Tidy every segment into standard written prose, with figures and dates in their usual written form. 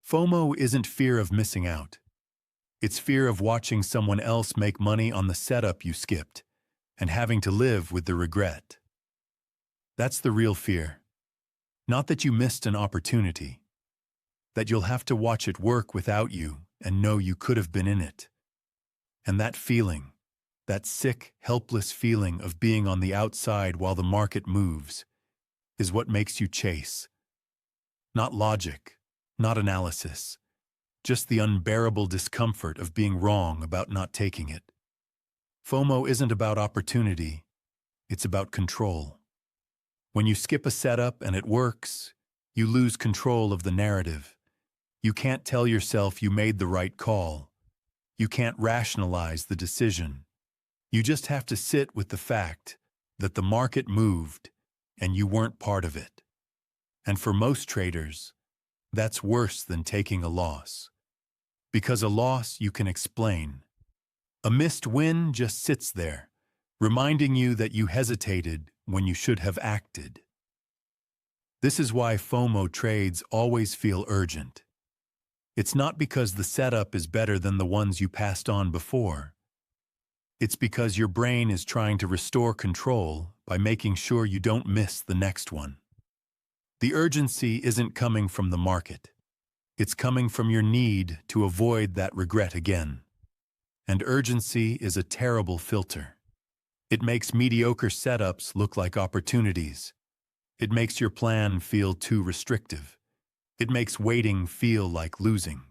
FOMO isn't fear of missing out. It's fear of watching someone else make money on the setup you skipped and having to live with the regret. That's the real fear. Not that you missed an opportunity, that you'll have to watch it work without you and know you could have been in it. And that feeling, that sick, helpless feeling of being on the outside while the market moves, is what makes you chase. Not logic, not analysis, just the unbearable discomfort of being wrong about not taking it. FOMO isn't about opportunity, it's about control. When you skip a setup and it works, you lose control of the narrative. You can't tell yourself you made the right call. You can't rationalize the decision. You just have to sit with the fact that the market moved and you weren't part of it. And for most traders, that's worse than taking a loss. Because a loss you can explain. A missed win just sits there, reminding you that you hesitated when you should have acted. This is why FOMO trades always feel urgent. It's not because the setup is better than the ones you passed on before. It's because your brain is trying to restore control by making sure you don't miss the next one. The urgency isn't coming from the market. It's coming from your need to avoid that regret again. And urgency is a terrible filter. It makes mediocre setups look like opportunities. It makes your plan feel too restrictive. It makes waiting feel like losing.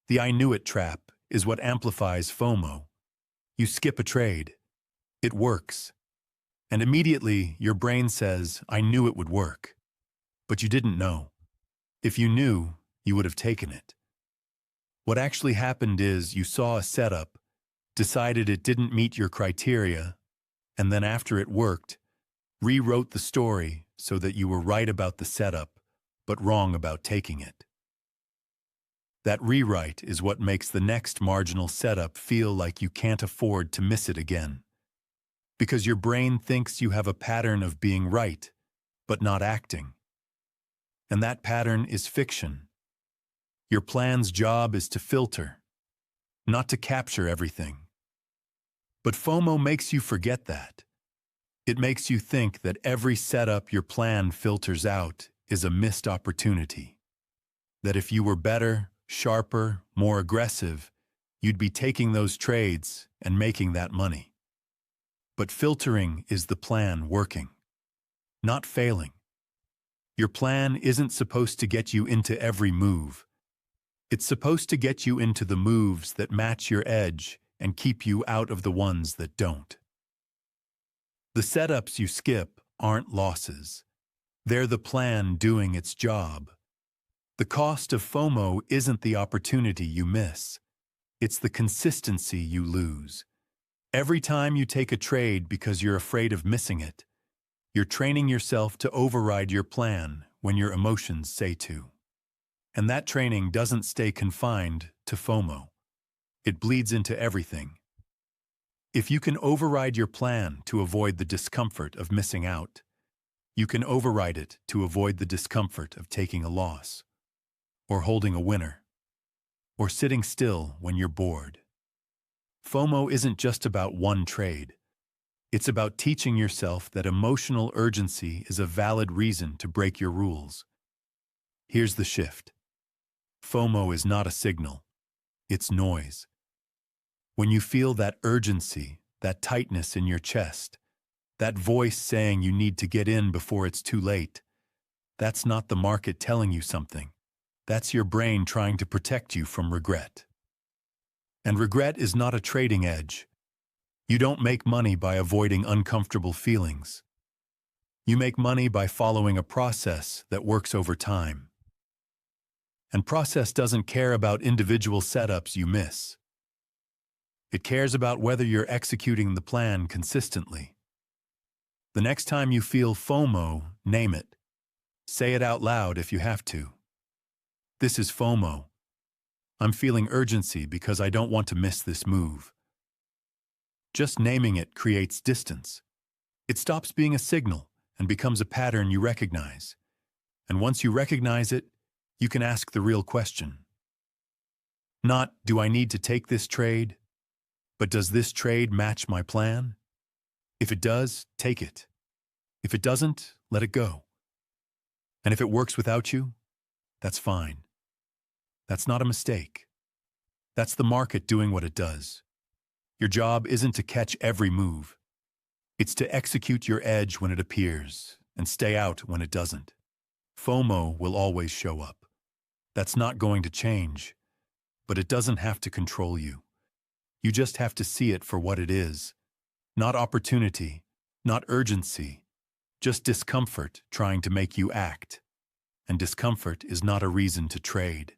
The I knew it trap is what amplifies FOMO. You skip a trade. It works. And immediately your brain says, I knew it would work. But you didn't know. If you knew, you would have taken it. What actually happened is you saw a setup, decided it didn't meet your criteria, and then after it worked, rewrote the story so that you were right about the setup, but wrong about taking it. That rewrite is what makes the next marginal setup feel like you can't afford to miss it again. Because your brain thinks you have a pattern of being right, but not acting. And that pattern is fiction. Your plan's job is to filter, not to capture everything. But FOMO makes you forget that. It makes you think that every setup your plan filters out is a missed opportunity. That if you were better, sharper, more aggressive, you'd be taking those trades and making that money. But filtering is the plan working, not failing. Your plan isn't supposed to get you into every move. It's supposed to get you into the moves that match your edge and keep you out of the ones that don't. The setups you skip aren't losses. They're the plan doing its job. The cost of FOMO isn't the opportunity you miss. It's the consistency you lose. Every time you take a trade because you're afraid of missing it, you're training yourself to override your plan when your emotions say to. And that training doesn't stay confined to FOMO. It bleeds into everything. If you can override your plan to avoid the discomfort of missing out, you can override it to avoid the discomfort of taking a loss, or holding a winner, or sitting still when you're bored. FOMO isn't just about one trade. It's about teaching yourself that emotional urgency is a valid reason to break your rules. Here's the shift. FOMO is not a signal. It's noise. When you feel that urgency, that tightness in your chest, that voice saying you need to get in before it's too late, that's not the market telling you something. That's your brain trying to protect you from regret. And regret is not a trading edge. You don't make money by avoiding uncomfortable feelings. You make money by following a process that works over time. And process doesn't care about individual setups you miss. It cares about whether you're executing the plan consistently. The next time you feel FOMO, name it. Say it out loud if you have to. This is FOMO. I'm feeling urgency because I don't want to miss this move. Just naming it creates distance. It stops being a signal and becomes a pattern you recognize. And once you recognize it, You can ask the real question. Not, do I need to take this trade? But does this trade match my plan? If it does, take it. If it doesn't, let it go. And if it works without you, that's fine. That's not a mistake. That's the market doing what it does. Your job isn't to catch every move. It's to execute your edge when it appears and stay out when it doesn't. FOMO will always show up. That's not going to change, but it doesn't have to control you. You just have to see it for what it is. Not opportunity, not urgency, just discomfort trying to make you act. And discomfort is not a reason to trade.